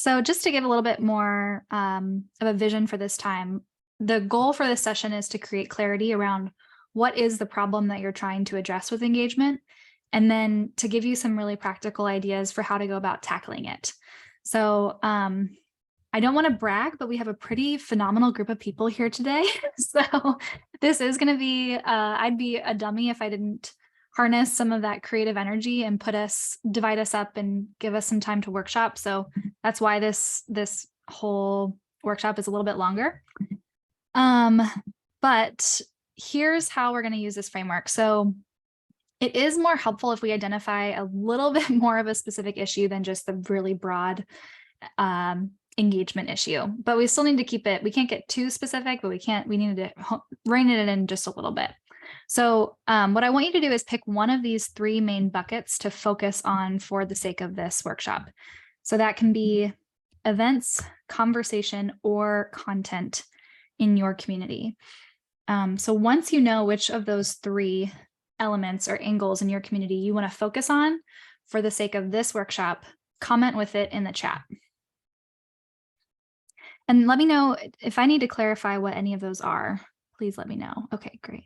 So just to give a little bit more of a vision for this time, the goal for this session is to create clarity around what is the problem that you're trying to address with engagement, and then to give you some really practical ideas for how to go about tackling it. So I don't want to brag, but we have a pretty phenomenal group of people here today. So this is going to be, I'd be a dummy if I didn't harness some of that creative energy and divide us up and give us some time to workshop. So that's why this whole workshop is a little bit longer. But here's how we're going to use this framework. So it is more helpful if we identify a little bit more of a specific issue than just the really broad engagement issue, but we still need to keep it. We can't get too specific, but we need to rein it in just a little bit. So what I want you to do is pick one of these three main buckets to focus on for the sake of this workshop. So that can be events, conversation, or content in your community. So once you know which of those three elements or angles in your community you want to focus on for the sake of this workshop, comment with it in the chat. And let me know if I need to clarify what any of those are. Please let me know. Okay, great.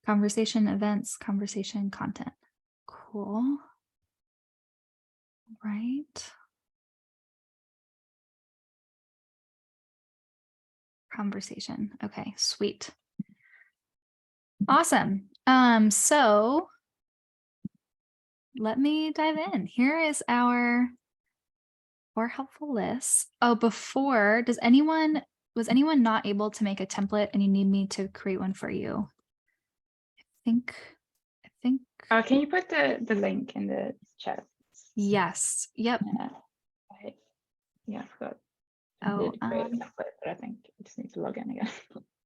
Conversation, events, conversation, content. Cool. Right. Conversation. Okay, sweet. Awesome. So let me dive in. Here is our 4 helpful lists. Oh, was anyone not able to make a template and you need me to create one for you? I think. Can you put the link in the chat? Yes. Yep. Yeah, I forgot. Oh, but I think I just need to log in again.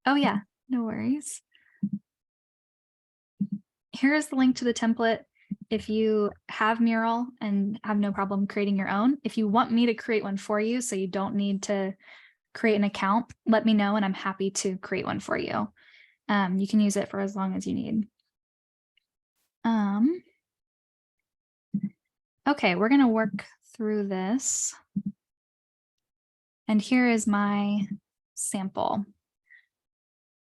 Oh yeah, no worries. Here's the link to the template. If you have Mural and have no problem creating your own, if you want me to create one for you so you don't need to create an account, let me know and I'm happy to create one for you. You can use it for as long as you need. Okay, we're going to work through this. And here is my sample.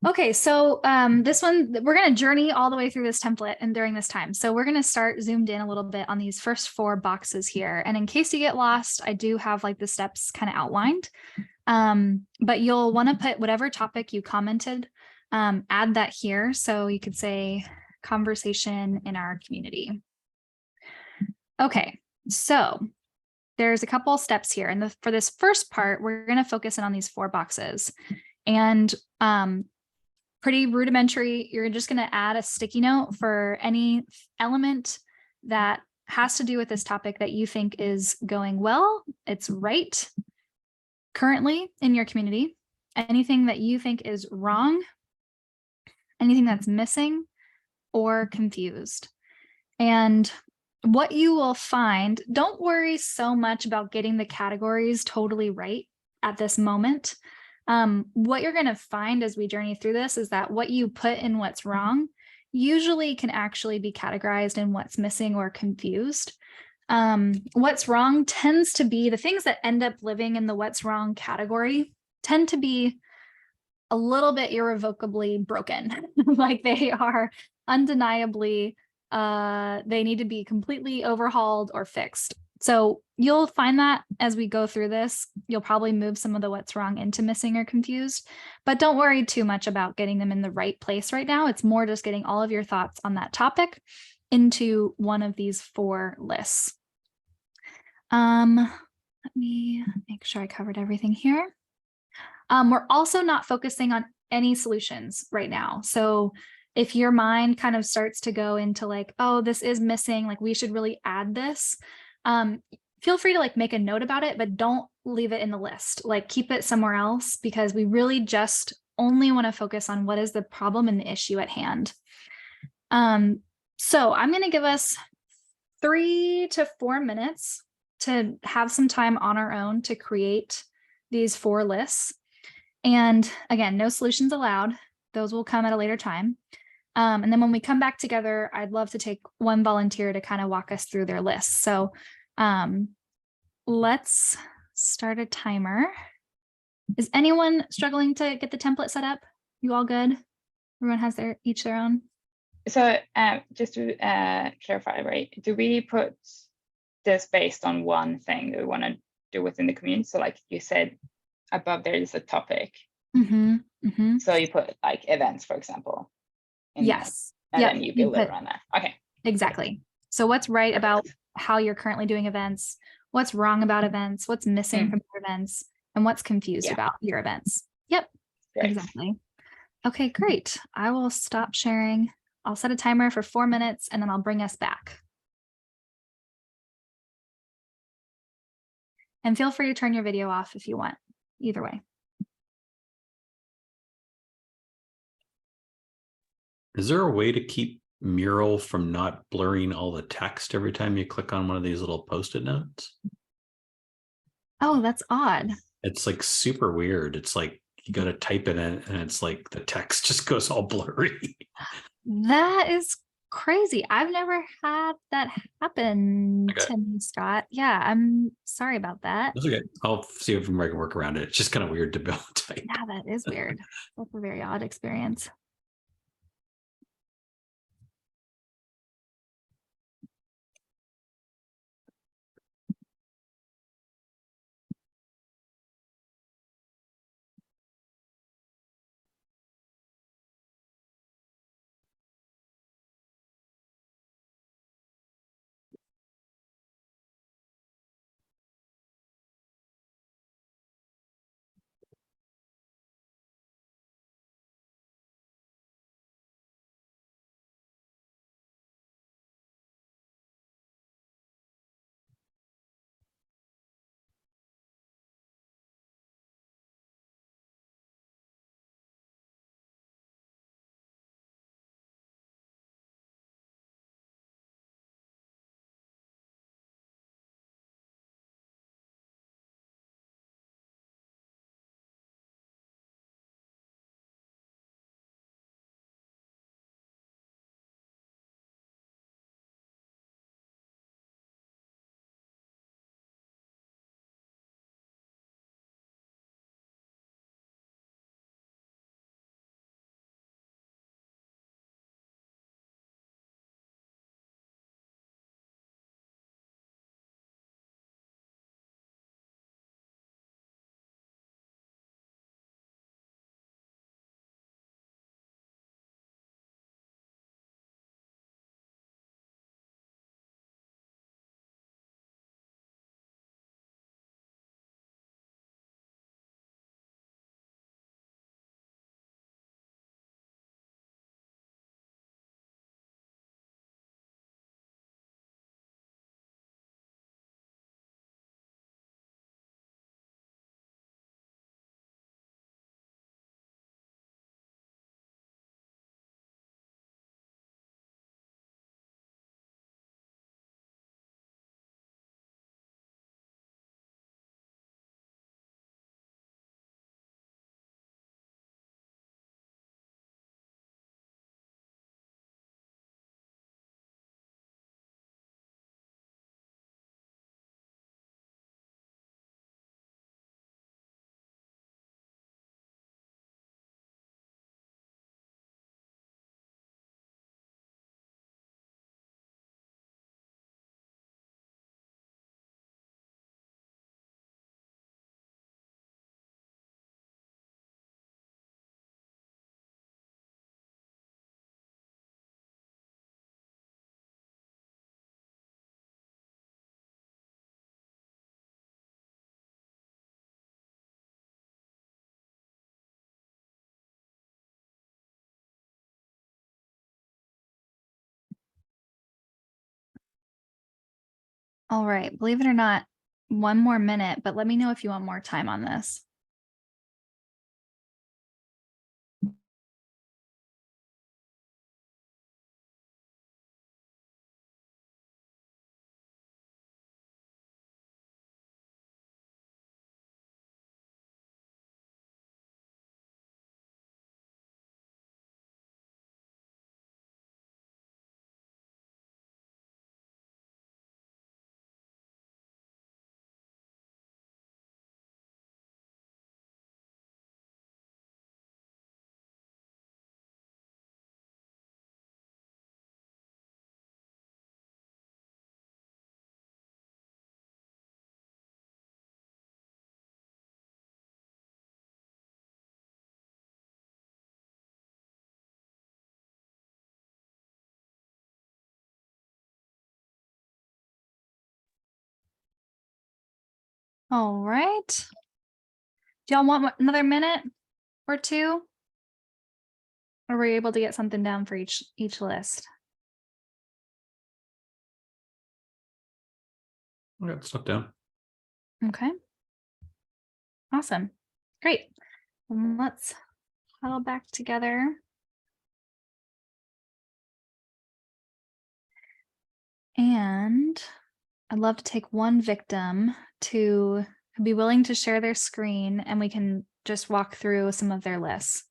Okay, so this one, we're going to journey all the way through this template and during this time. So we're going to start zoomed in a little bit on these first 4 boxes here. And in case you get lost, I do have like the steps kind of outlined. But you'll want to put whatever topic you commented, add that here. So you could say conversation in our community. Okay, so there's a couple steps here. And for this first part, we're going to focus in on these 4 boxes. And pretty rudimentary, you're just going to add a sticky note for any element that has to do with this topic that you think is going well, it's right currently in your community, anything that you think is wrong, anything that's missing or confused. And what you will find, don't worry so much about getting the categories totally right at this moment. What you're going to find as we journey through this is that what you put in what's wrong usually can actually be categorized in what's missing or confused. What's wrong tends to be the things that end up living in the what's wrong category tend to be a little bit irrevocably broken. Like they are undeniably, they need to be completely overhauled or fixed. So you'll find that as we go through this, you'll probably move some of the what's wrong into missing or confused, but don't worry too much about getting them in the right place right now. It's more just getting all of your thoughts on that topic into one of these 4 lists. Let me make sure I covered everything here. We're also not focusing on any solutions right now. So if your mind kind of starts to go into like, oh, this is missing, like we should really add this, feel free to like make a note about it, but don't leave it in the list. Like keep it somewhere else because we really just only want to focus on what is the problem and the issue at hand. So I'm going to give us 3 to 4 minutes to have some time on our own to create these 4 lists. And again, no solutions allowed. Those will come at a later time. And then when we come back together, I'd love to take one volunteer to kind of walk us through their list. So let's start a timer. Is anyone struggling to get the template set up? You all good? Everyone has their own? So just to clarify, right? Do we put this based on one thing that we want to do within the community? So like you said, above there is a topic. So you put like events, for example. Yes. And then you build it around that. Okay. Exactly. So what's right about how you're currently doing events? What's wrong about events? What's missing from your events? And what's confused about your events? Yep. Great. Exactly. Okay, great. I will stop sharing. I'll set a timer for 4 minutes and then I'll bring us back. And feel free to turn your video off if you want, either way. Is there a way to keep Mural from not blurring all the text every time you click on one of these little post-it notes? Oh, that's odd. It's like super weird. It's like you got to type it in and it's like the text just goes all blurry. That is crazy. I've never had that happen to me, Scott. Yeah, I'm sorry about that. That's okay. I'll see if I can work around it. It's just kind of weird to be able to type. Yeah, that is weird. That's a very odd experience. All right, believe it or not, 1 more minute, but let me know if you want more time on this. All right. Do y'all want another minute or two? Or were you able to get something down for each list? I got stuff down. Okay. Awesome. Great. Let's huddle back together. And I'd love to take one victim to be willing to share their screen, and we can just walk through some of their lists.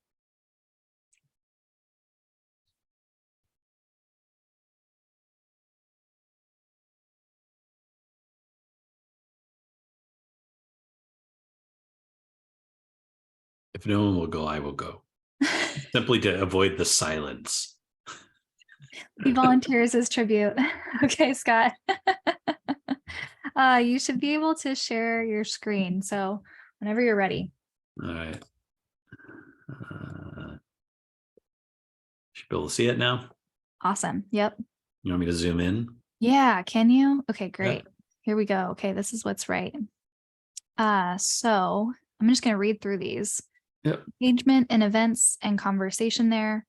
If no one will go, I will go. Simply to avoid the silence. He volunteers as tribute. Okay, Scott. You should be able to share your screen. So whenever you're ready. All right. Should be able to see it now. Awesome. Yep. You want me to zoom in? Yeah. Can you? Okay, great. Here we go. Okay, this is what's right. So I'm just going to read through these. Yep. Engagement in events and conversation there.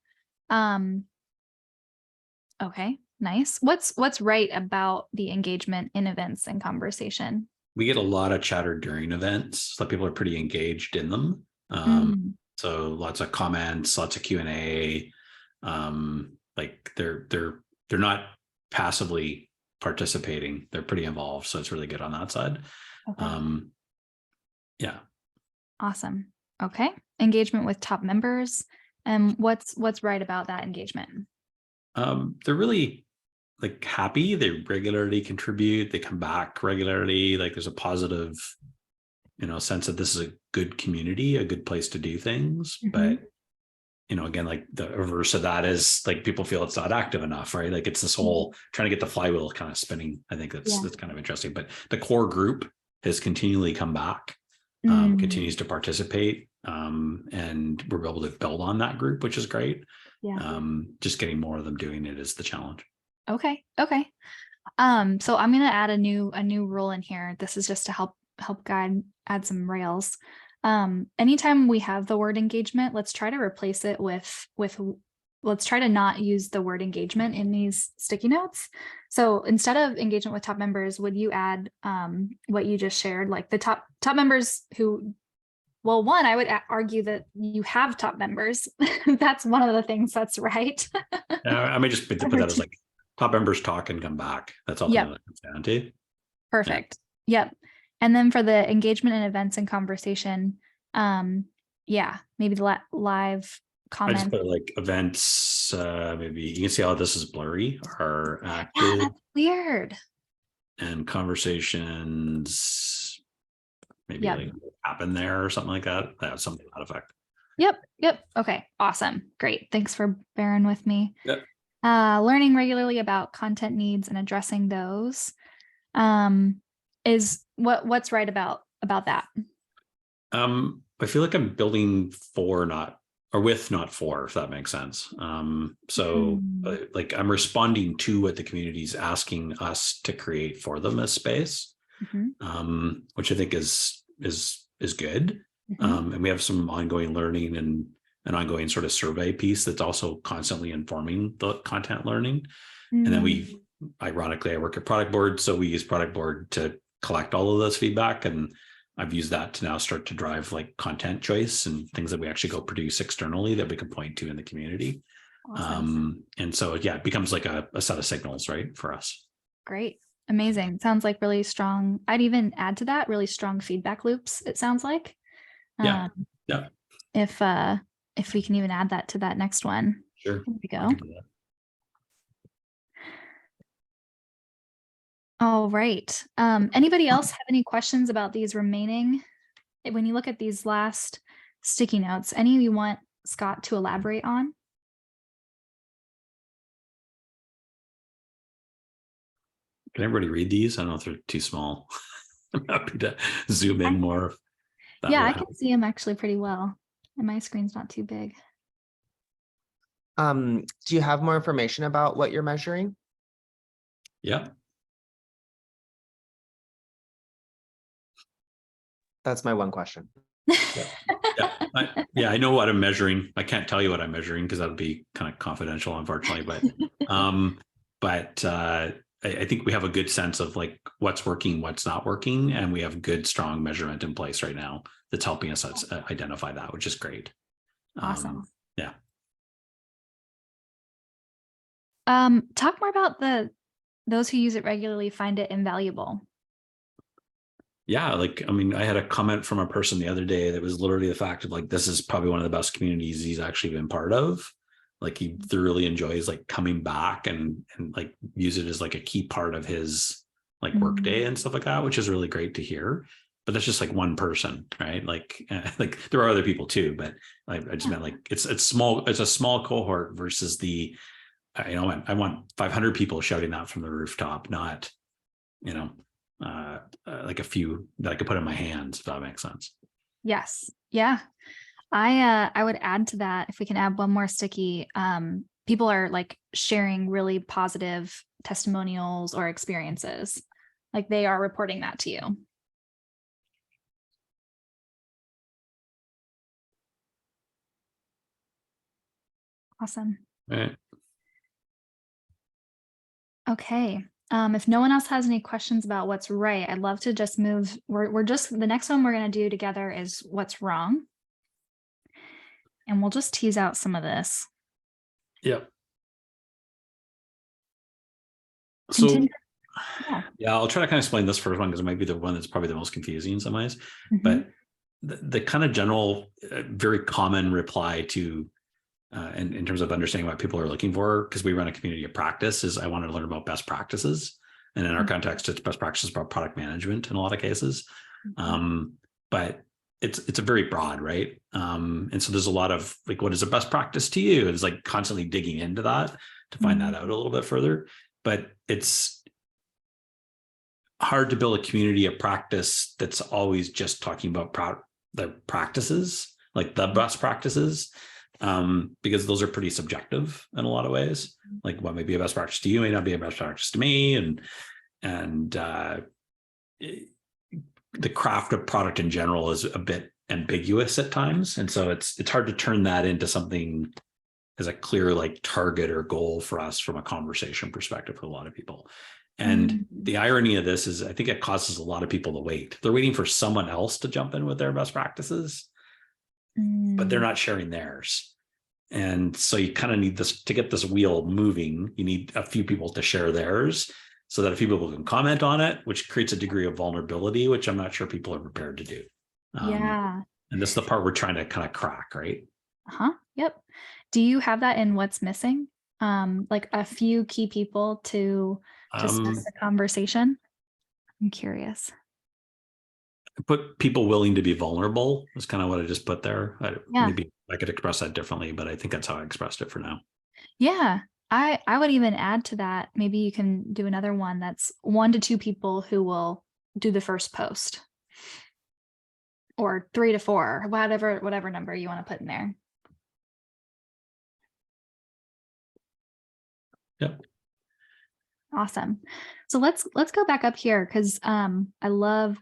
Okay, nice. What's right about the engagement in events and conversation? We get a lot of chatter during events, so people are pretty engaged in them. So lots of comments, lots of Q&A. Like they're not passively participating; they're pretty involved. So it's really good on that side. Okay. Yeah. Awesome. Okay, engagement with top members. And what's right about that engagement? They're really like happy. They regularly contribute. They come back regularly. Like there's a positive, sense that this is a good community, a good place to do things. But again, like the reverse of that is like people feel it's not active enough, right? Like it's this whole trying to get the flywheel kind of spinning. I think that's kind of interesting. But the core group has continually come back, continues to participate, and we're able to build on that group, which is great. Yeah. Just getting more of them doing it is the challenge. Okay. So I'm going to add a new rule in here. This is just to help add some rails. Anytime we have the word engagement, let's try to replace it with let's try to not use the word engagement in these sticky notes. So instead of engagement with top members, would you add what you just shared, like the top members who, well, one, I would argue that you have top members. That's one of the things that's right. I may just put that as like top members talk and come back. That's all that comes down to. Perfect. Yep. And then for the engagement in events and conversation, maybe the live comments. I just put like events, maybe you can see how this is blurry, are active. Yeah, that's weird. And conversations maybe like happen there or something like that. That's something to that effect. Yep. Okay. Awesome. Great. Thanks for bearing with me. Yep. Learning regularly about content needs and addressing those. Is what's right about that? I feel like I'm building for not for, if that makes sense. Like I'm responding to what the community is asking us to create for them as space, which I think is good. And we have some ongoing learning and an ongoing sort of survey piece that's also constantly informing the content learning. And then ironically, I work at Product Board, so we use Product Board to collect all of those feedback, and I've used that to now start to drive like content choice and things that we actually go produce externally that we can point to in the community. Awesome. And so it becomes like a set of signals, right, for us. Great. Amazing. Sounds like really strong. I'd even add to that really strong feedback loops, it sounds like. If we can even add that to that next one. Sure. Here we go. All right. Anybody else have any questions about these remaining? When you look at these last sticky notes, any of you want Scott to elaborate on? Can everybody read these? I don't know if they're too small. I'm happy to zoom in more. Yeah, I can see them actually pretty well. And my screen's not too big. Do you have more information about what you're measuring? Yeah. That's my one question. Yeah, I know what I'm measuring. I can't tell you what I'm measuring because that would be kind of confidential, unfortunately. But I think we have a good sense of like what's working, what's not working, and we have good, strong measurement in place right now that's helping us identify that, which is great. Awesome. Yeah. Talk more about those who use it regularly find it invaluable. Yeah, like, I mean, I had a comment from a person the other day that was literally the fact of like, this is probably one of the best communities he's actually been part of. Like he thoroughly enjoys like coming back and like use it as like a key part of his like work day and stuff like that, which is really great to hear. But that's just like one person, right? Like there are other people too, but I just meant like it's small. It's a small cohort versus the, I want 500 people shouting that from the rooftop, not, like a few that I could put in my hands, if that makes sense. Yes. Yeah. I would add to that, if we can add one more sticky, people are like sharing really positive testimonials or experiences. Like they are reporting that to you. Awesome. All right. Okay. If no one else has any questions about what's right, I'd love to just move. We're just, the next one we're going to do together is what's wrong. And we'll just tease out some of this. Yep. Continue. So yeah, I'll try to kind of explain this first one because it might be the one that's probably the most confusing in some ways. But the kind of general, very common reply to, in terms of understanding what people are looking for, because we run a community of practice, is I wanted to learn about best practices. And in our context, it's best practices about product management in a lot of cases. But it's a very broad, right? And so there's a lot of like, what is a best practice to you? It's like constantly digging into that to find that out a little bit further. But it's hard to build a community of practice that's always just talking about the practices, like the best practices, because those are pretty subjective in a lot of ways. Like what may be a best practice to you may not be a best practice to me, and the craft of product in general is a bit ambiguous at times, and so it's hard to turn that into something as a clear like target or goal for us from a conversation perspective for a lot of people. And the irony of this is I think it causes a lot of people to wait. They're waiting for someone else to jump in with their best practices, but they're not sharing theirs. And so you kind of need this to get this wheel moving. You need a few people to share theirs so that a few people can comment on it, which creates a degree of vulnerability, which I'm not sure people are prepared to do. Yeah. And this is the part we're trying to kind of crack, right? Yep. Do you have that in what's missing? Like a few key people to start the conversation? I'm curious. Put people willing to be vulnerable is kind of what I just put there. Maybe I could express that differently, but I think that's how I expressed it for now. Yeah. I would even add to that. Maybe you can do another one that's 1 to 2 people who will do the first post, or 3 to 4, whatever number you want to put in there. Yep. Awesome. So let's go back up here, because I love,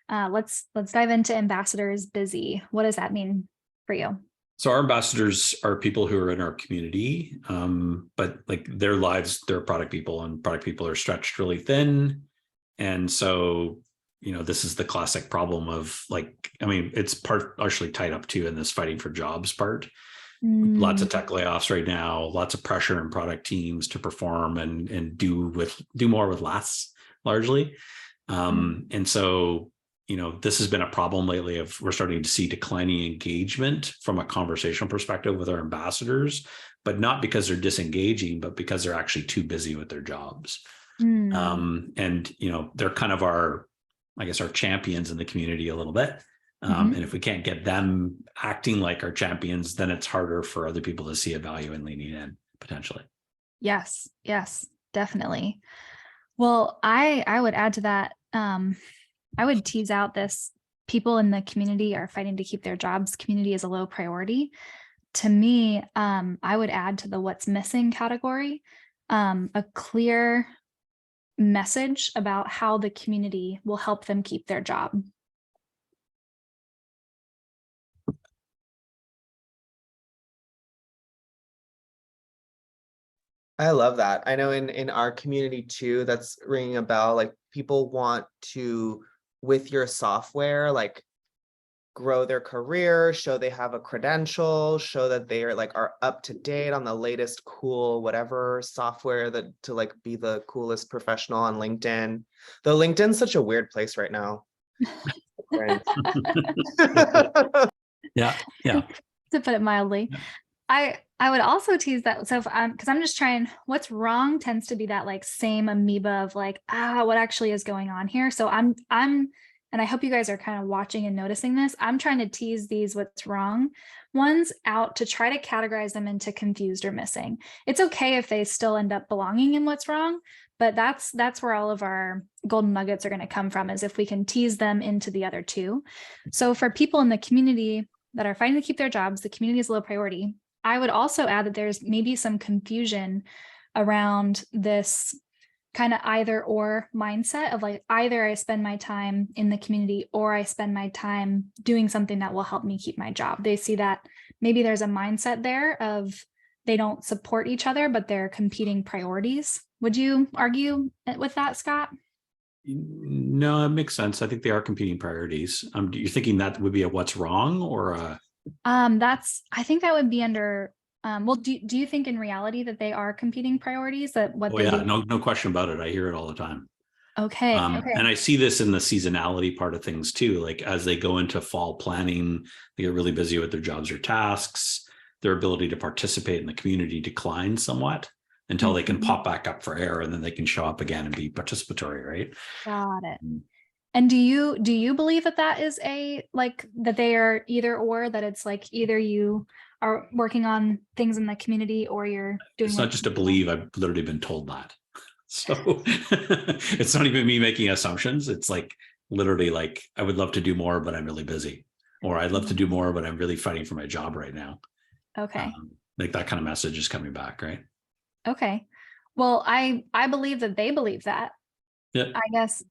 let's dive into ambassadors busy. What does that mean for you? So our ambassadors are people who are in our community, but like their lives, they're product people, and product people are stretched really thin. And so, this is the classic problem of like, I mean, it's partially tied up too in this fighting for jobs part. Lots of tech layoffs right now, lots of pressure in product teams to perform and do more with less, largely. And so, this has been a problem lately of we're starting to see declining engagement from a conversational perspective with our ambassadors, but not because they're disengaging, but because they're actually too busy with their jobs. And, they're kind of our champions in the community a little bit. And if we can't get them acting like our champions, then it's harder for other people to see a value in leaning in potentially. Yes, definitely. Well, I would add to that. I would tease out this: people in the community are fighting to keep their jobs. Community is a low priority. To me, I would add to the what's missing category, a clear message about how the community will help them keep their job. I love that. I know in our community too, that's ringing a bell. Like people want to, with your software, like grow their career, show they have a credential, show that they are up to date on the latest cool whatever software that to like be the coolest professional on LinkedIn. Though LinkedIn's such a weird place right now. Yeah. Yeah. To put it mildly. Yeah. I would also tease that. So if because I'm just trying, what's wrong tends to be that like same amoeba of like, what actually is going on here? So I'm, and I hope you guys are kind of watching and noticing this. I'm trying to tease these what's wrong ones out to try to categorize them into confused or missing. It's okay if they still end up belonging in what's wrong, but that's where all of our golden nuggets are going to come from, is if we can tease them into the other two. So for people in the community that are fighting to keep their jobs, the community is a low priority. I would also add that there's maybe some confusion around this kind of either or mindset of like, either I spend my time in the community or I spend my time doing something that will help me keep my job. They see that maybe there's a mindset there of they don't support each other, but they're competing priorities. Would you argue with that, Scott? No, it makes sense. I think they are competing priorities. You're thinking that would be a what's wrong or a... I think that would be under, well, do you think in reality that they are competing priorities, that what they do? No question about it. I hear it all the time. Okay. And I see this in the seasonality part of things too. Like as they go into fall planning, they get really busy with their jobs or tasks. Their ability to participate in the community declines somewhat until they can pop back up for air, and then they can show up again and be participatory, right? Got it. And do you believe that that is like that they are either or, that it's like either you are working on things in the community or you're doing... It's not just a believe, I've literally been told that. So it's not even me making assumptions. It's like literally like, I would love to do more, but I'm really busy. Or I'd love to do more, but I'm really fighting for my job right now. Okay. Like that kind of message is coming back, right? Okay. Well, I believe that they believe that. Yeah. I guess,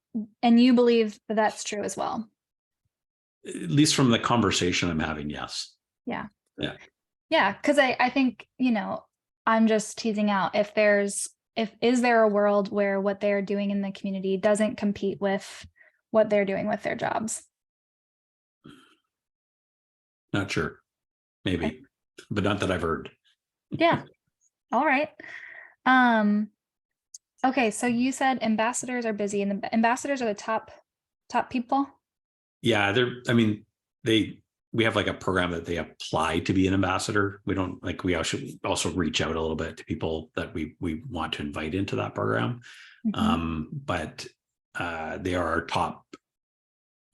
and you believe that that's true as well. At least from the conversation I'm having, yes. Yeah. Yeah. Yeah, because I think, I'm just teasing out if is there a world where what they're doing in the community doesn't compete with what they're doing with their jobs? Not sure. Maybe, okay. But not that I've heard. Yeah. All right. Okay, so you said ambassadors are busy, and the ambassadors are the top people? Yeah, we have like a program that they apply to be an ambassador. We don't like, we also reach out a little bit to people that we want to invite into that program. But they are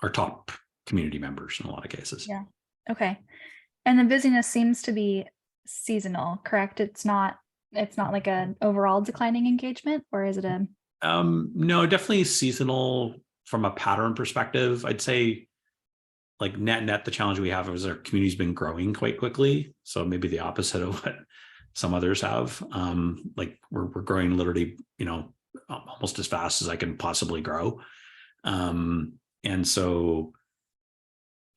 our top community members in a lot of cases. Yeah. Okay. And the busyness seems to be seasonal, correct? It's not like an overall declining engagement, or is it a... No, definitely seasonal from a pattern perspective. I'd say like net, the challenge we have is our community's been growing quite quickly. So maybe the opposite of what some others have. Like we're growing literally, almost as fast as I can possibly grow. And so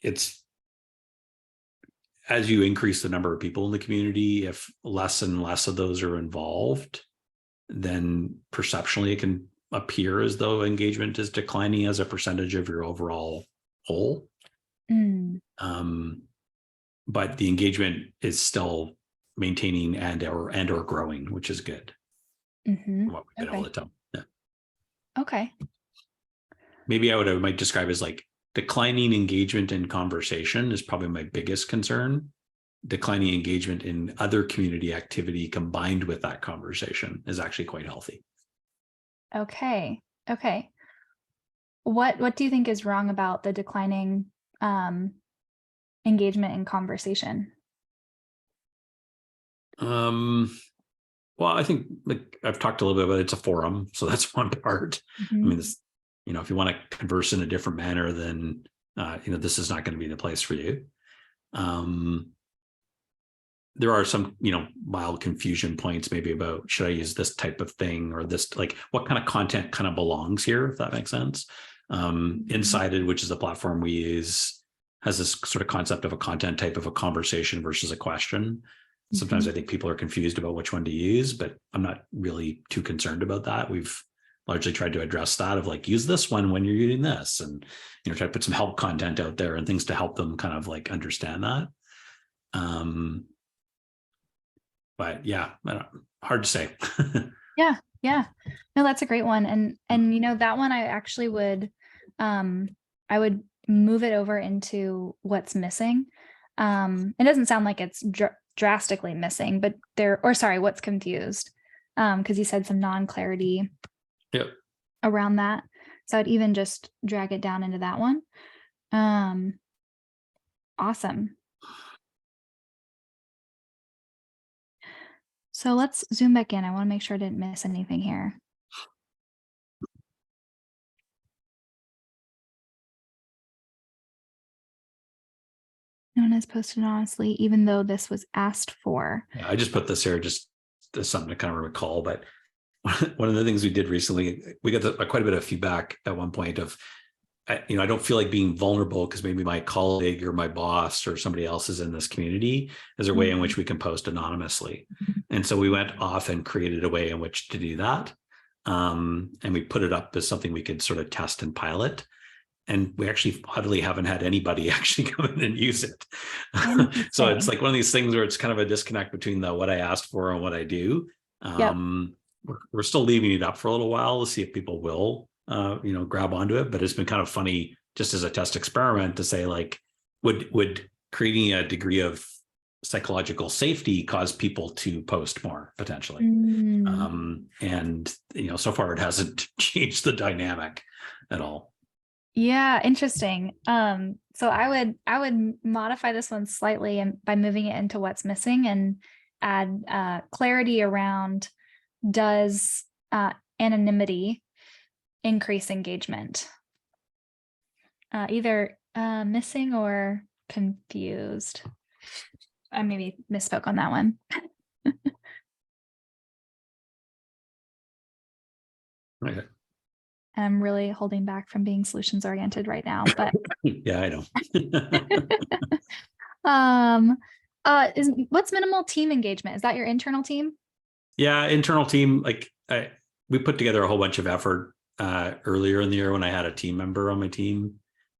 it's, as you increase the number of people in the community, if less and less of those are involved, then perceptually it can appear as though engagement is declining as a percentage of your overall whole. But the engagement is still maintaining and or growing, which is good. What we've been able to tell. Yeah. Okay. Maybe I might describe as like declining engagement in conversation is probably my biggest concern. Declining engagement in other community activity combined with that conversation is actually quite healthy. Okay. What do you think is wrong about the declining engagement in conversation? Well, I think like I've talked a little bit about it's a forum, so that's one part. I mean, this, if you want to converse in a different manner, then this is not going to be the place for you. There are some, mild confusion points maybe about should I use this type of thing or this, like what kind of content kind of belongs here, if that makes sense. Insighted, which is the platform we use, has this sort of concept of a content type of a conversation versus a question. Sometimes I think people are confused about which one to use, but I'm not really too concerned about that. We've largely tried to address that of like, use this one when you're using this, and try to put some help content out there and things to help them kind of like understand that. But yeah, hard to say. Yeah. No, that's a great one. And that one I actually would I would move it over into what's missing. It doesn't sound like it's drastically missing, but what's confused. Because you said some non-clarity around that. So I'd even just drag it down into that one. Awesome. So let's zoom back in. I want to make sure I didn't miss anything here. No one has posted honestly, even though this was asked for. Yeah, I just put this here just as something to kind of recall. But one of the things we did recently, we got quite a bit of feedback at one point of, I don't feel like being vulnerable because maybe my colleague or my boss or somebody else is in this community. Is there a way in which we can post anonymously? And so we went off and created a way in which to do that. And we put it up as something we could sort of test and pilot. And we actually oddly haven't had anybody actually come in and use it. So it's like one of these things where it's kind of a disconnect between what I asked for and what I do. We're still leaving it up for a little while to see if people will grab onto it, but it's been kind of funny just as a test experiment to say, like, would creating a degree of psychological safety cause people to post more potentially? And so far it hasn't changed the dynamic at all. Yeah, interesting. So I would modify this one slightly and by moving it into what's missing and add clarity around, does anonymity increase engagement? Either missing or confused. I maybe misspoke on that one. Okay. I'm really holding back from being solutions oriented right now, but yeah, I know. What's minimal team engagement? Is that your internal team? Yeah, internal team. Like we put together a whole bunch of effort earlier in the year when I had a team member on my team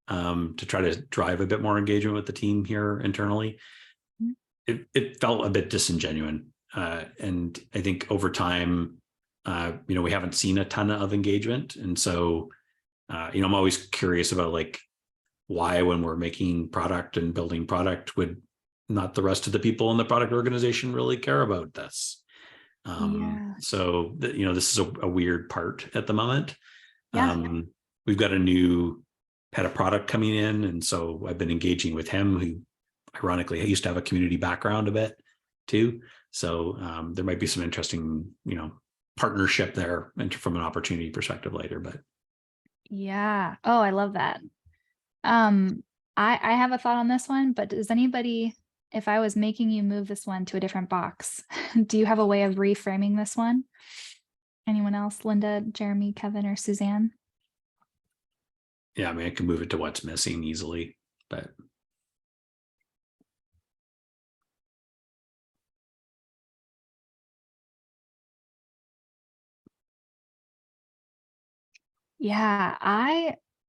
to try to drive a bit more engagement with the team here internally. It felt a bit disingenuous, and I think over time, we haven't seen a ton of engagement, and so I'm always curious about like why, when we're making product and building product, would not the rest of the people in the product organization really care about this? So this is a weird part at the moment. We've got a new head of product coming in, and so I've been engaging with him, who ironically used to have a community background a bit too. So there might be some interesting partnership there from an opportunity perspective later. But yeah, oh, I love that. I have a thought on this one, but does anybody, if I was making you move this one to a different box, do you have a way of reframing this one? Anyone else? Linda, Jeremy, Kevin, or Suzanne? Yeah, I mean, I can move it to what's missing easily, but yeah,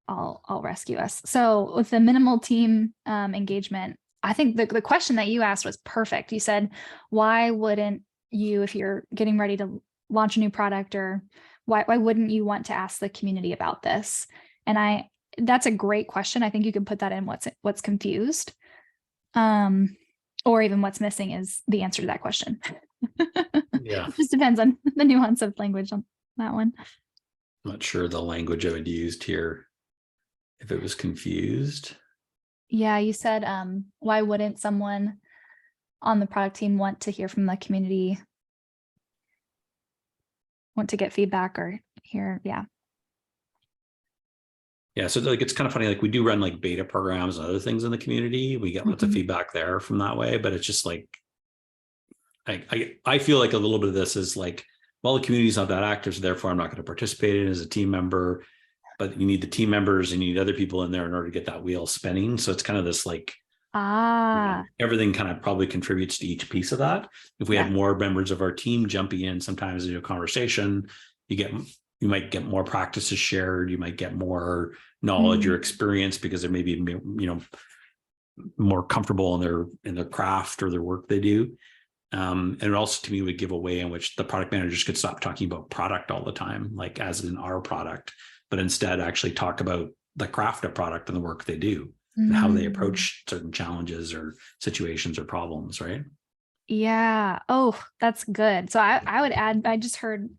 I'll rescue us. So with the minimal team engagement, I think the question that you asked was perfect. You said, why wouldn't you, if you're getting ready to launch a new product, or why wouldn't you want to ask the community about this? And that's a great question. I think you can put that in what's confused. Or even what's missing is the answer to that question. Yeah. It just depends on the nuance of language on that one. I'm not sure the language I would used here if it was confused. Yeah, you said, why wouldn't someone on the product team want to hear from the community, want to get feedback or hear? Yeah. Yeah, so like it's kind of funny, like we do run like beta programs and other things in the community. We get lots of feedback there from that way, but it's just like I feel like a little bit of this is like, well, the community's not that active, so therefore I'm not going to participate in it as a team member. But you need the team members and you need other people in there in order to get that wheel spinning. So it's kind of this like Everything kind of probably contributes to each piece of that. If we had more members of our team jumping in sometimes into a conversation, you might get more practices shared, you might get more knowledge or experience because they're maybe, more comfortable in their craft or their work they do. And it also, to me, would give a way in which the product managers could stop talking about product all the time, like as in our product, but instead actually talk about the craft of product and the work they do and how they approach certain challenges or situations or problems, right? Yeah. Oh, that's good. So I would add,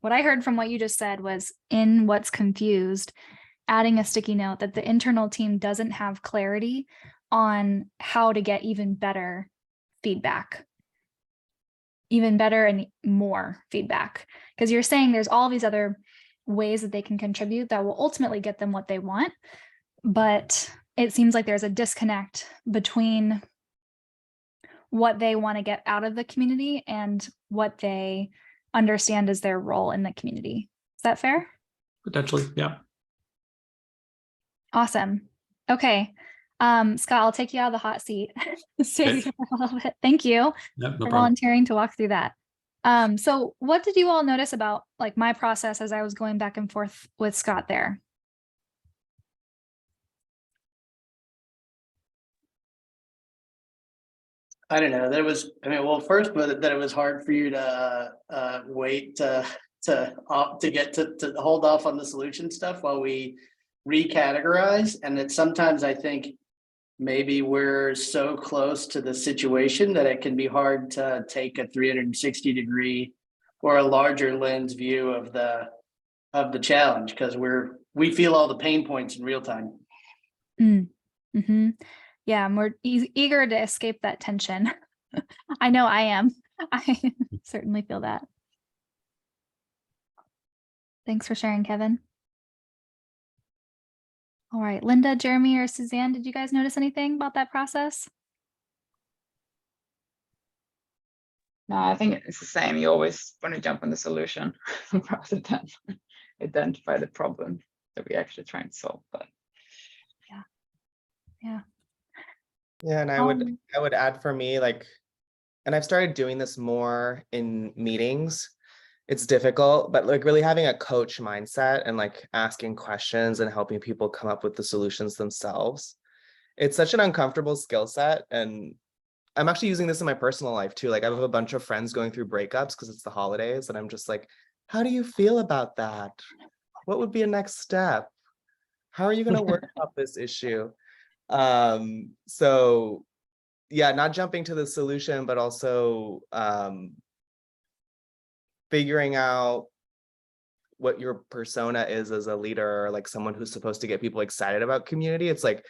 what I heard from what you just said was, in what's confused, adding a sticky note that the internal team doesn't have clarity on how to get even better feedback, even better and more feedback. Because you're saying there's all these other ways that they can contribute that will ultimately get them what they want. But it seems like there's a disconnect between what they want to get out of the community and what they understand as their role in the community. Is that fair? Potentially, yeah. Awesome. Okay. Scott, I'll take you out of the hot seat. Stay here for a little bit. Thank you for volunteering to walk through that. So what did you all notice about like my process as I was going back and forth with Scott there? I don't know. First, but that it was hard for you to wait to hold off on the solution stuff while we recategorize, and that sometimes I think maybe we're so close to the situation that it can be hard to take a 360-degree or a larger lens view of the challenge, because we feel all the pain points in real time. Mm-hmm. Yeah, I'm more eager to escape that tension. I know I am. I certainly feel that. Thanks for sharing, Kevin. All right, Linda, Jeremy, or Suzanne, did you guys notice anything about that process? No, I think it's the same. You always want to jump on the solution rather than identify the problem that we actually trying to solve. But yeah. And I would add, for me, like, and I've started doing this more in meetings. It's difficult, but like really having a coach mindset and like asking questions and helping people come up with the solutions themselves. It's such an uncomfortable skill set. And I'm actually using this in my personal life too. Like I have a bunch of friends going through breakups because it's the holidays, and I'm just like, how do you feel about that? What would be a next step? How are you going to work out this issue? So yeah, not jumping to the solution, but also figuring out what your persona is as a leader, or like someone who's supposed to get people excited about community. It's like,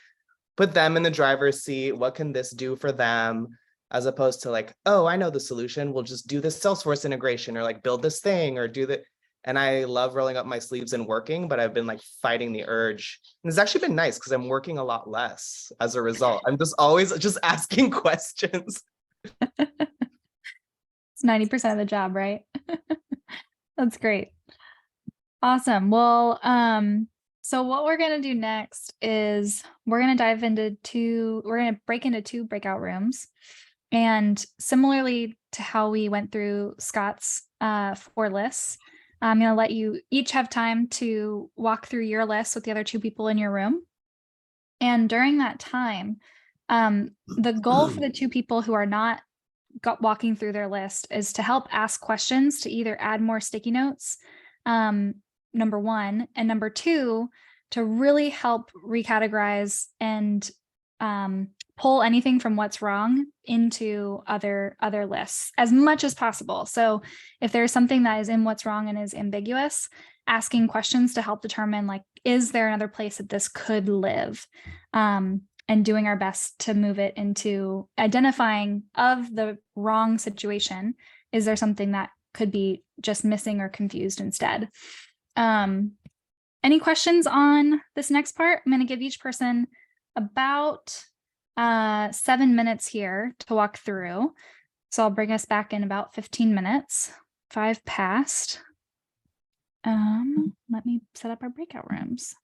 put them in the driver's seat. What can this do for them? As opposed to like, oh, I know the solution. We'll just do this Salesforce integration, or like build this thing, or do that. And I love rolling up my sleeves and working, but I've been like fighting the urge. And it's actually been nice because I'm working a lot less as a result. I'm just always just asking questions. It's 90% of the job, right? That's great. Awesome. Well, so what we're going to do next is we're going to break into 2 breakout rooms. And similarly to how we went through Scott's 4 lists, I'm going to let you each have time to walk through your list with the other 2 people in your room. And during that time, the goal for the 2 people who are not walking through their list is to help ask questions to either add more sticky notes, number 1, and number 2, to really help recategorize and pull anything from what's wrong into other lists as much as possible. So if there's something that is in what's wrong and is ambiguous, asking questions to help determine, like, is there another place that this could live? And doing our best to move it into identifying of the wrong situation. Is there something that could be just missing or confused instead? Any questions on this next part? I'm going to give each person about 7 minutes here to walk through. So I'll bring us back in about 15 minutes, 5 past. Let me set up our breakout rooms.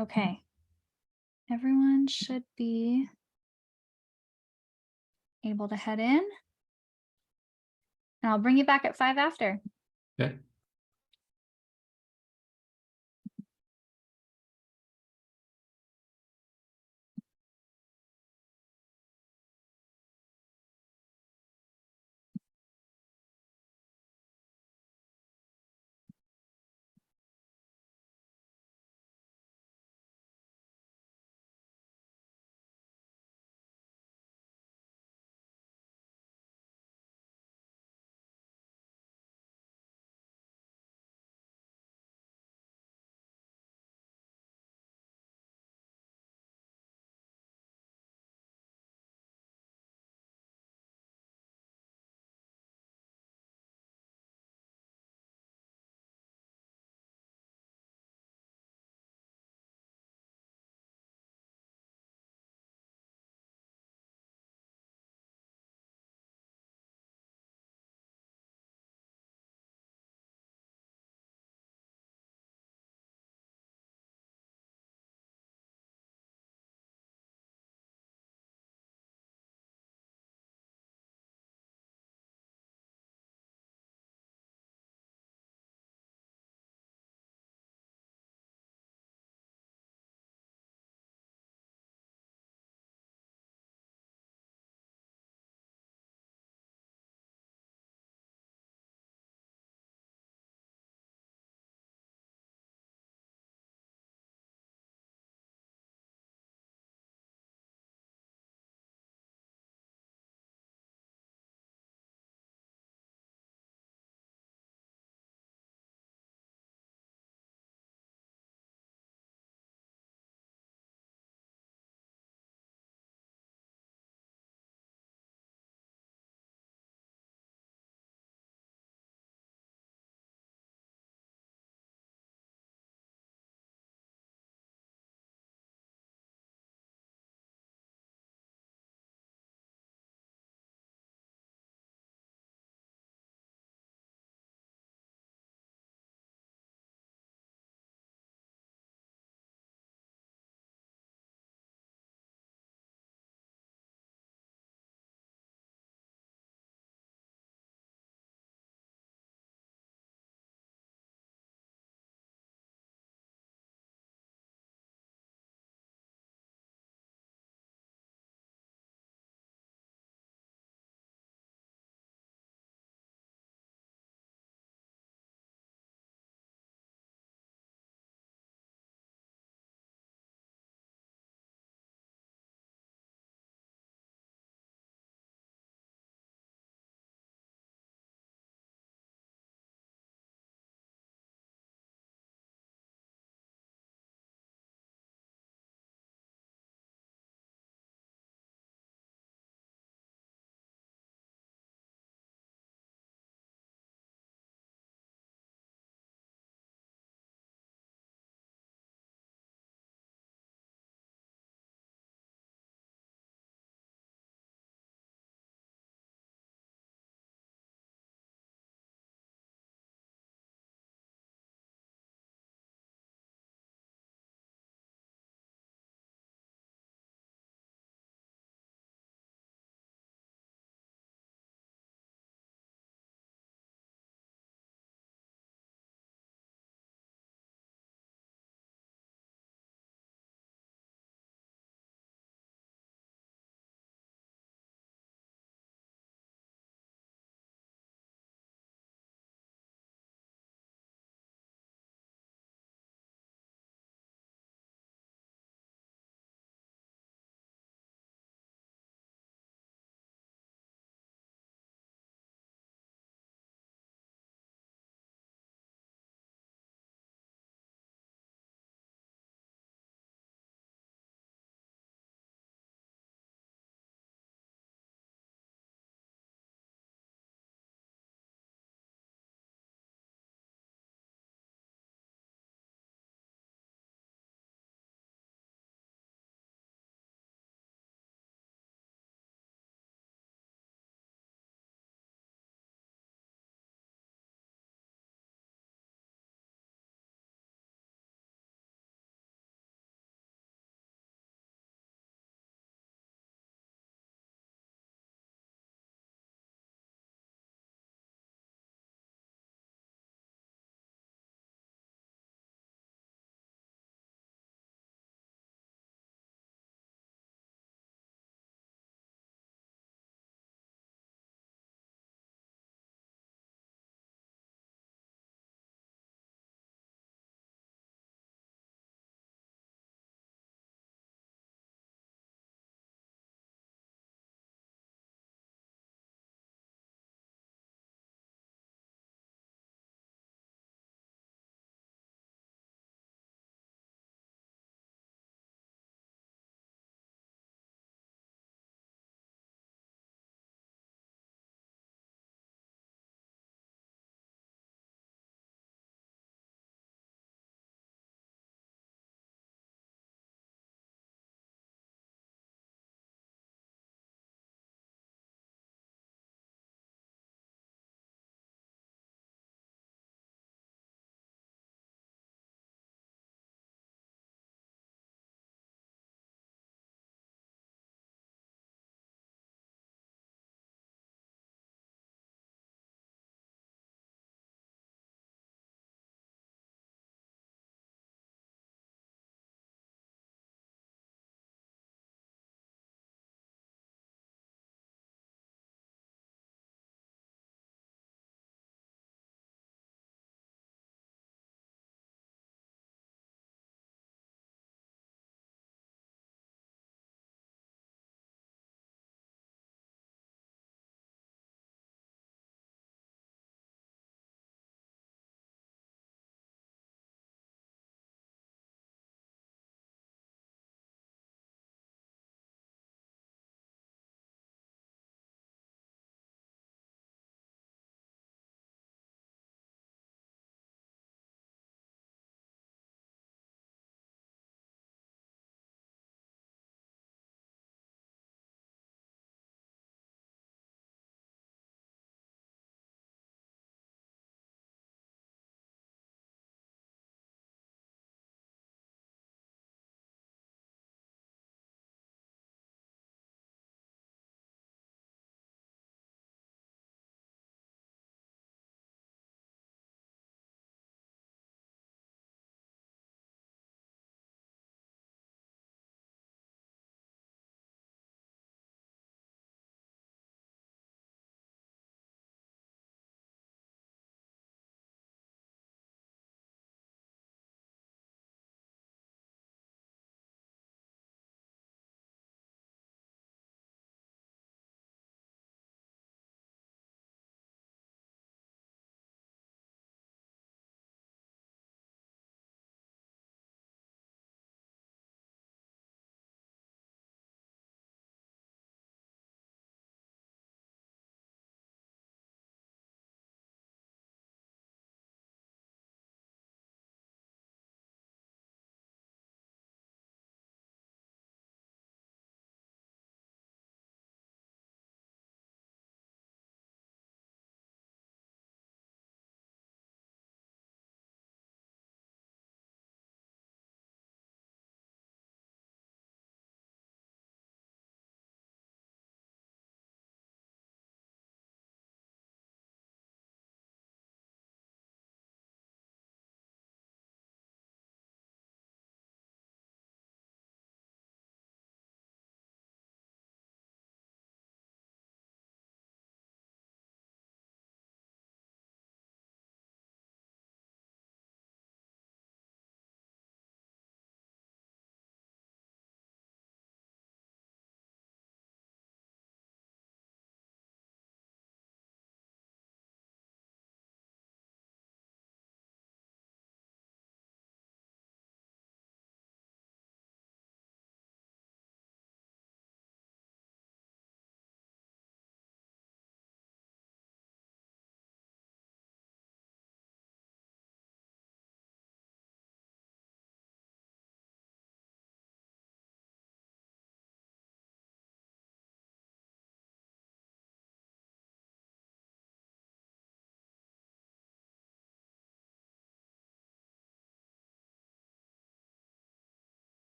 Okay. Everyone should be able to head in. And I'll bring you back at 5 after. Okay.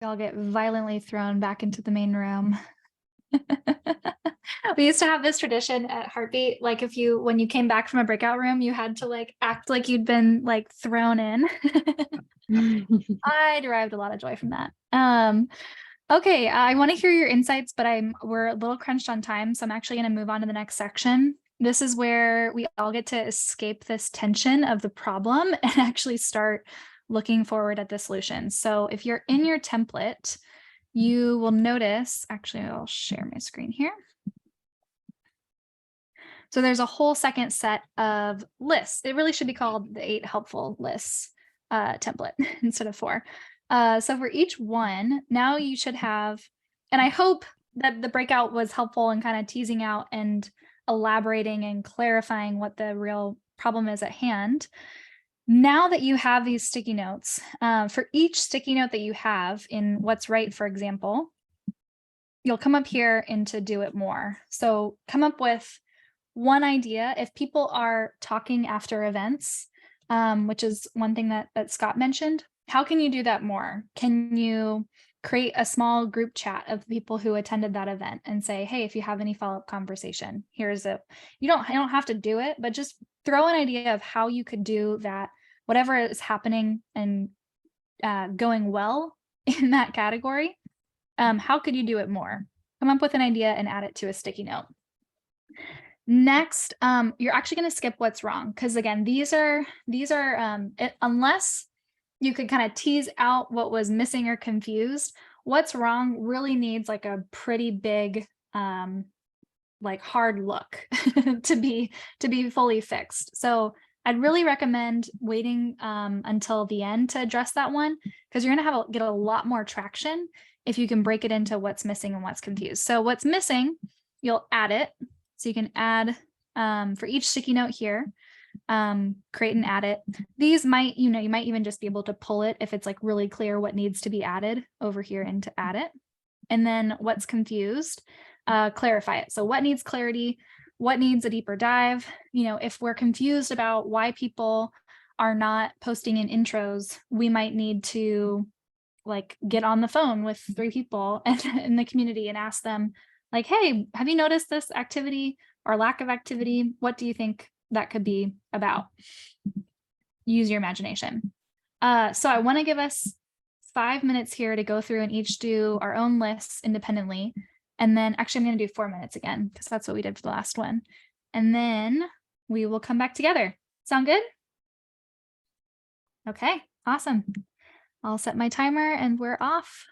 Y'all get violently thrown back into the main room. We used to have this tradition at Heartbeat, like if you, when you came back from a breakout room, you had to like act like you'd been like thrown in. I derived a lot of joy from that. Okay, I want to hear your insights, but we're a little crunched on time, so I'm actually going to move on to the next section. This is where we all get to escape this tension of the problem and actually start looking forward at the solution. So if you're in your template, you will notice, actually, I'll share my screen here. So there's a whole second set of lists. It really should be called the 8 helpful lists template instead of 4. So for each one, now you should have, and I hope that the breakout was helpful in kind of teasing out and elaborating and clarifying what the real problem is at hand. Now that you have these sticky notes, for each sticky note that you have in what's right, for example, you'll come up here into do it more. So come up with one idea. If people are talking after events, which is one thing that Scott mentioned, how can you do that more? Can you create a small group chat of people who attended that event and say, hey, if you have any follow-up conversation, here's it. You don't have to do it, but just throw an idea of how you could do that, whatever is happening and going well in that category. How could you do it more? Come up with an idea and add it to a sticky note. Next, you're actually going to skip what's wrong, because again, these are unless you could kind of tease out what was missing or confused, what's wrong really needs like a pretty big like hard look to be fully fixed. So I'd really recommend waiting until the end to address that one, because you're going to get a lot more traction if you can break it into what's missing and what's confused. So what's missing, you'll add it. So you can add for each sticky note here, create and add it. These might, you might even just be able to pull it if it's like really clear what needs to be added over here and to add it. And then what's confused, clarify it. So what needs clarity? What needs a deeper dive? If we're confused about why people are not posting in intros, we might need to like get on the phone with 3 people in the community and ask them like, hey, have you noticed this activity or lack of activity? What do you think that could be about? Use your imagination. So I want to give us 5 minutes here to go through and each do our own lists independently. And then actually I'm going to do 4 minutes again, because that's what we did for the last one. And then we will come back together. Sound good? Okay, awesome. I'll set my timer and we're off.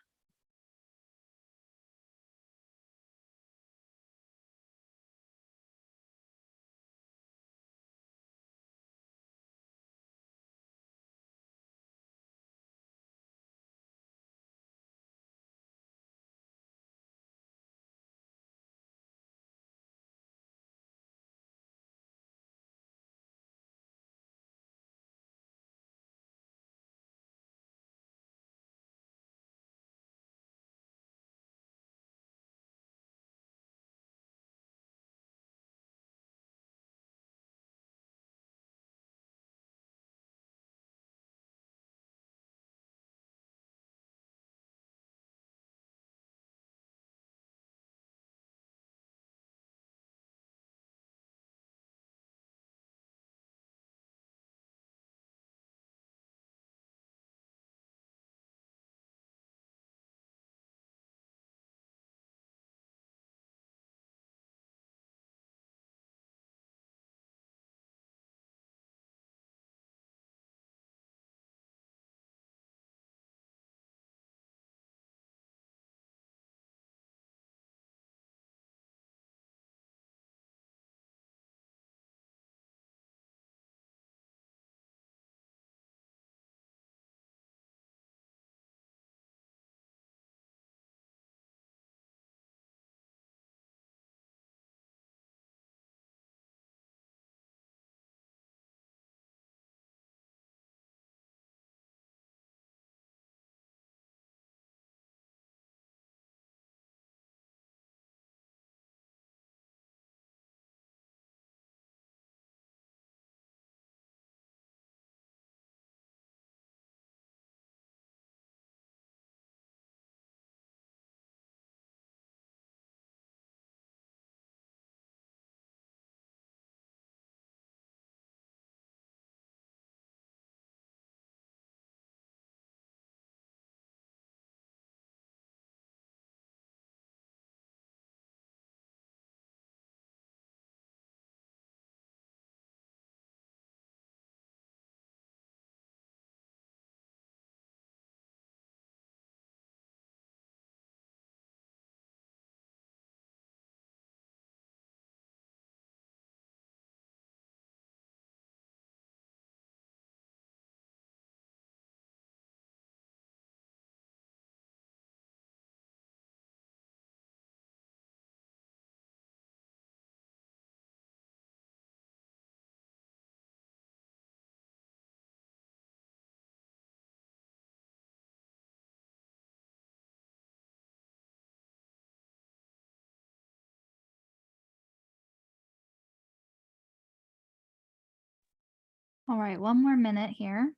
All right, one more minute here.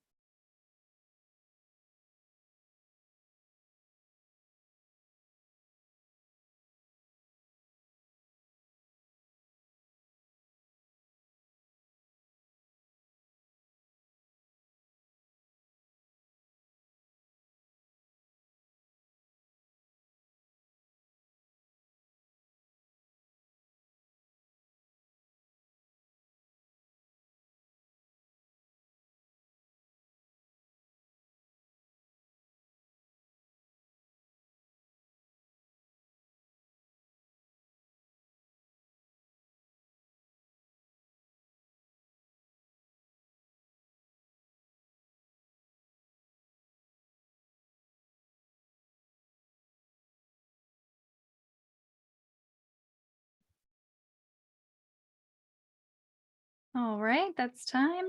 All right, that's time.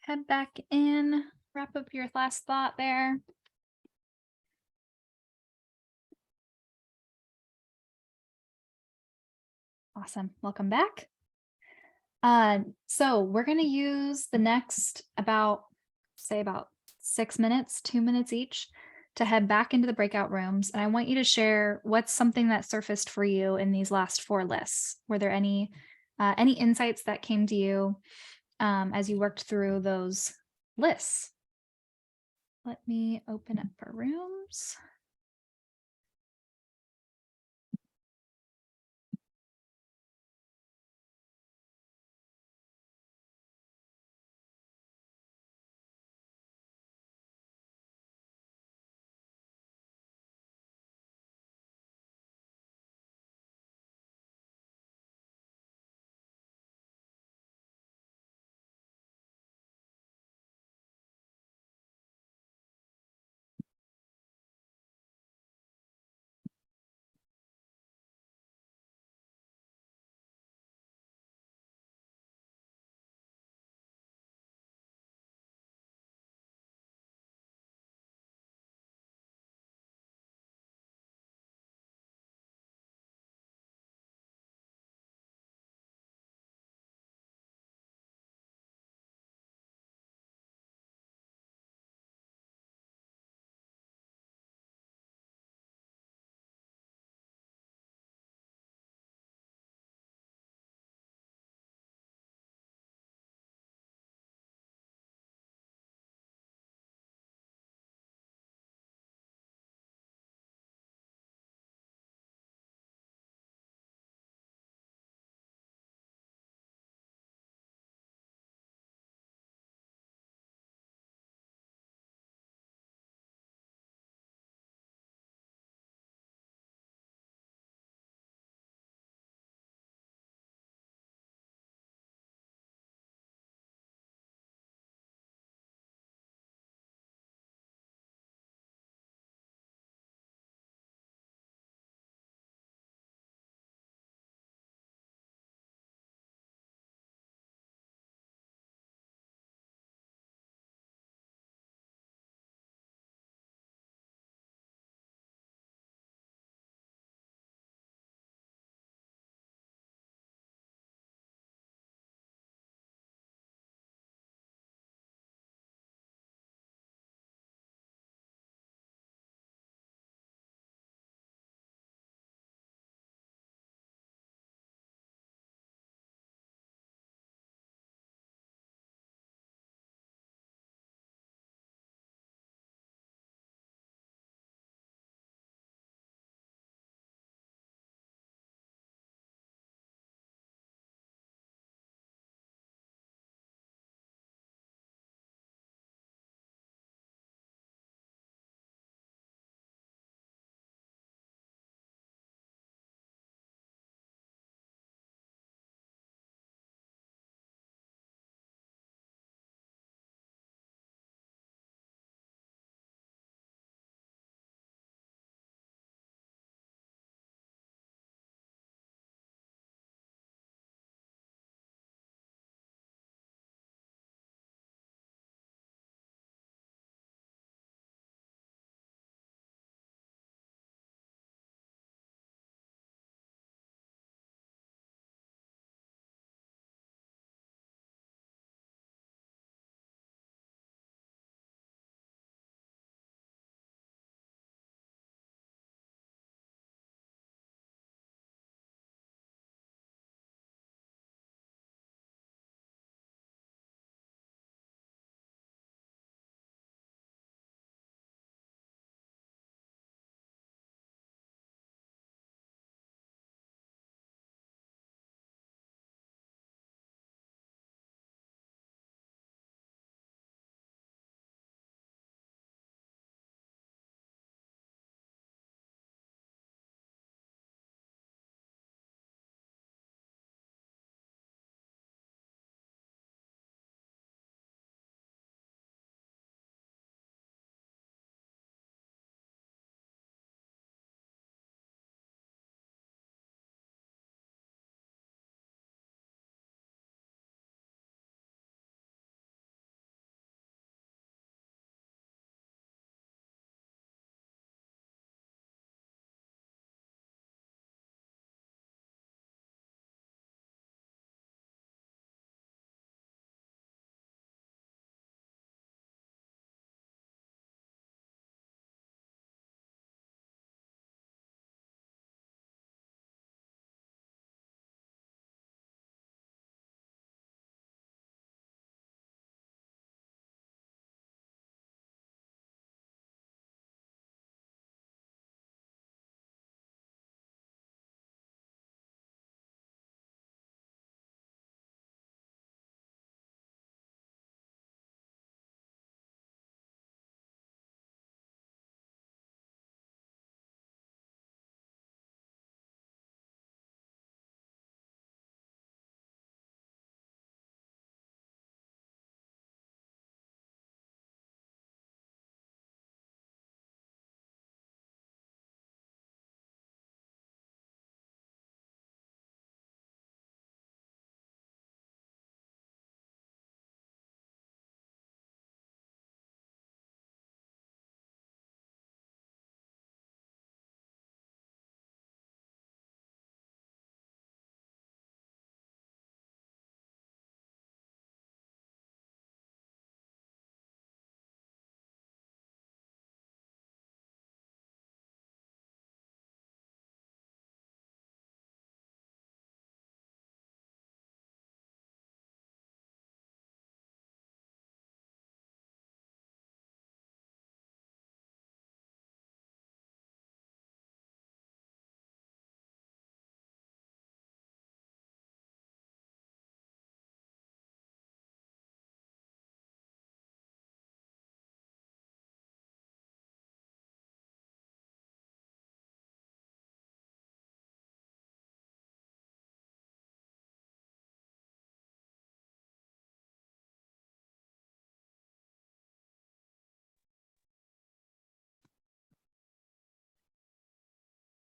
Head back in, wrap up your last thought there. Awesome, welcome back. So we're gonna use the next about 6 minutes, 2 minutes each, to head back into the breakout rooms. And I want you to share what's something that surfaced for you in these last 4 lists. Were there any insights that came to you as you worked through those lists? Let me open up our rooms.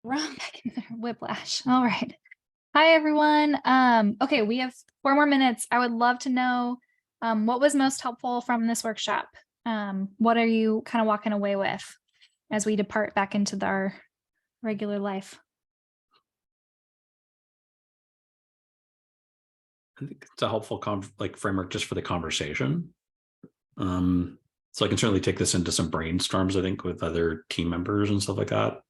Wrong back in there. Whiplash. All right. Hi, everyone. Okay, we have 4 more minutes. I would love to know what was most helpful from this workshop. What are you kind of walking away with as we depart back into our regular life? I think it's a helpful framework just for the conversation. So I can certainly take this into some brainstorms, I think, with other team members and stuff like that.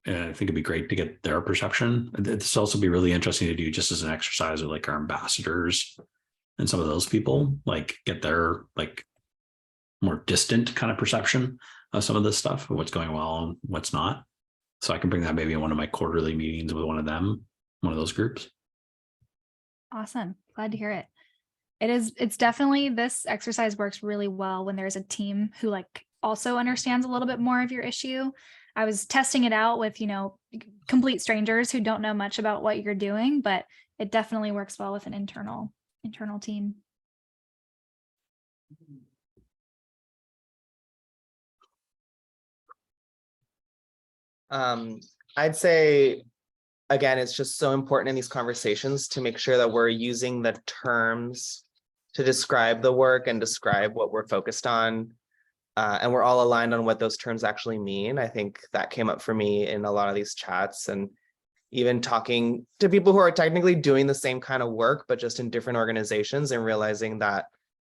And I think it'd be great to get their perception. It's also be really interesting to do just as an exercise with like our ambassadors and some of those people, like get their like more distant kind of perception of some of this stuff, what's going well and what's not. So I can bring that maybe in one of my quarterly meetings with one of them, one of those groups. Awesome. Glad to hear it. It's definitely, this exercise works really well when there's a team who like also understands a little bit more of your issue. I was testing it out with, complete strangers who don't know much about what you're doing, but it definitely works well with an internal team. I'd say, again, it's just so important in these conversations to make sure that we're using the terms to describe the work and describe what we're focused on. And we're all aligned on what those terms actually mean. I think that came up for me in a lot of these chats, and even talking to people who are technically doing the same kind of work, but just in different organizations, and realizing that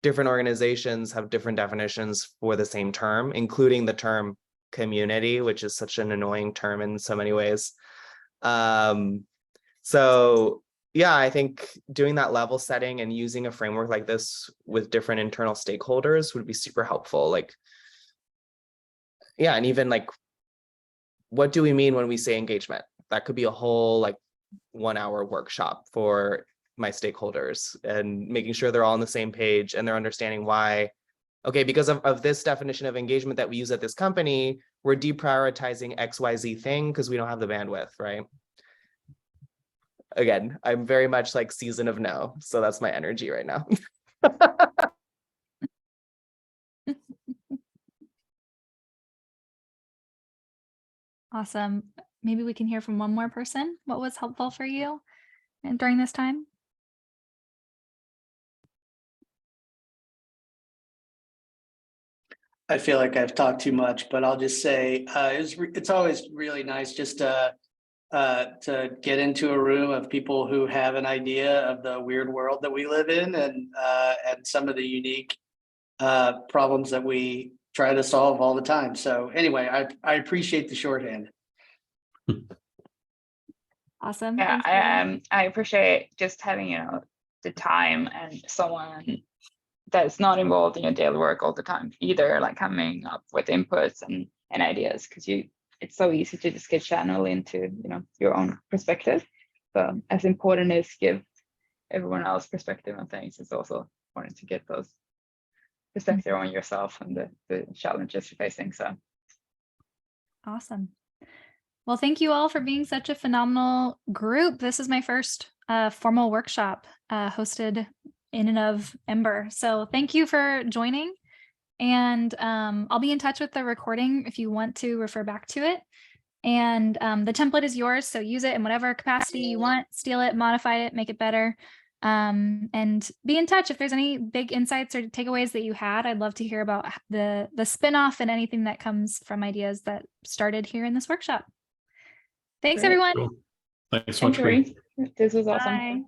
different organizations have different definitions for the same term, including the term community, which is such an annoying term in so many ways. So yeah, I think doing that level setting and using a framework like this with different internal stakeholders would be super helpful. Like, yeah, and even like, what do we mean when we say engagement? That could be a whole like 1-hour workshop for my stakeholders, and making sure they're all on the same page and they're understanding why, okay, because of this definition of engagement that we use at this company, we're deprioritizing XYZ thing because we don't have the bandwidth, right? Again, I'm very much like season of no, so that's my energy right now. Awesome. Maybe we can hear from one more person. What was helpful for you and during this time? I feel like I've talked too much, but I'll just say it's always really nice just to get into a room of people who have an idea of the weird world that we live in, and some of the unique problems that we try to solve all the time. So anyway, I appreciate the shorthand. Awesome. Yeah, Thanks, I appreciate just having the time and someone that's not involved in your daily work all the time either, like coming up with inputs and ideas, because it's so easy to just get channeled into your own perspective. So as important as give everyone else perspective on things, it's also important to get those perspective on yourself and the challenges you're facing. So Awesome. Well, thank you all for being such a phenomenal group. This is my first formal workshop hosted in and of Ember. So thank you for joining. And I'll be in touch with the recording if you want to refer back to it. And the template is yours, so use it in whatever capacity you want, steal it, modify it, make it better. And be in touch if there's any big insights or takeaways that you had. I'd love to hear about the spinoff and anything that comes from ideas that started here in this workshop. Thanks, Great. everyone. Cool. Thanks so much. Thank you. This was awesome. Bye.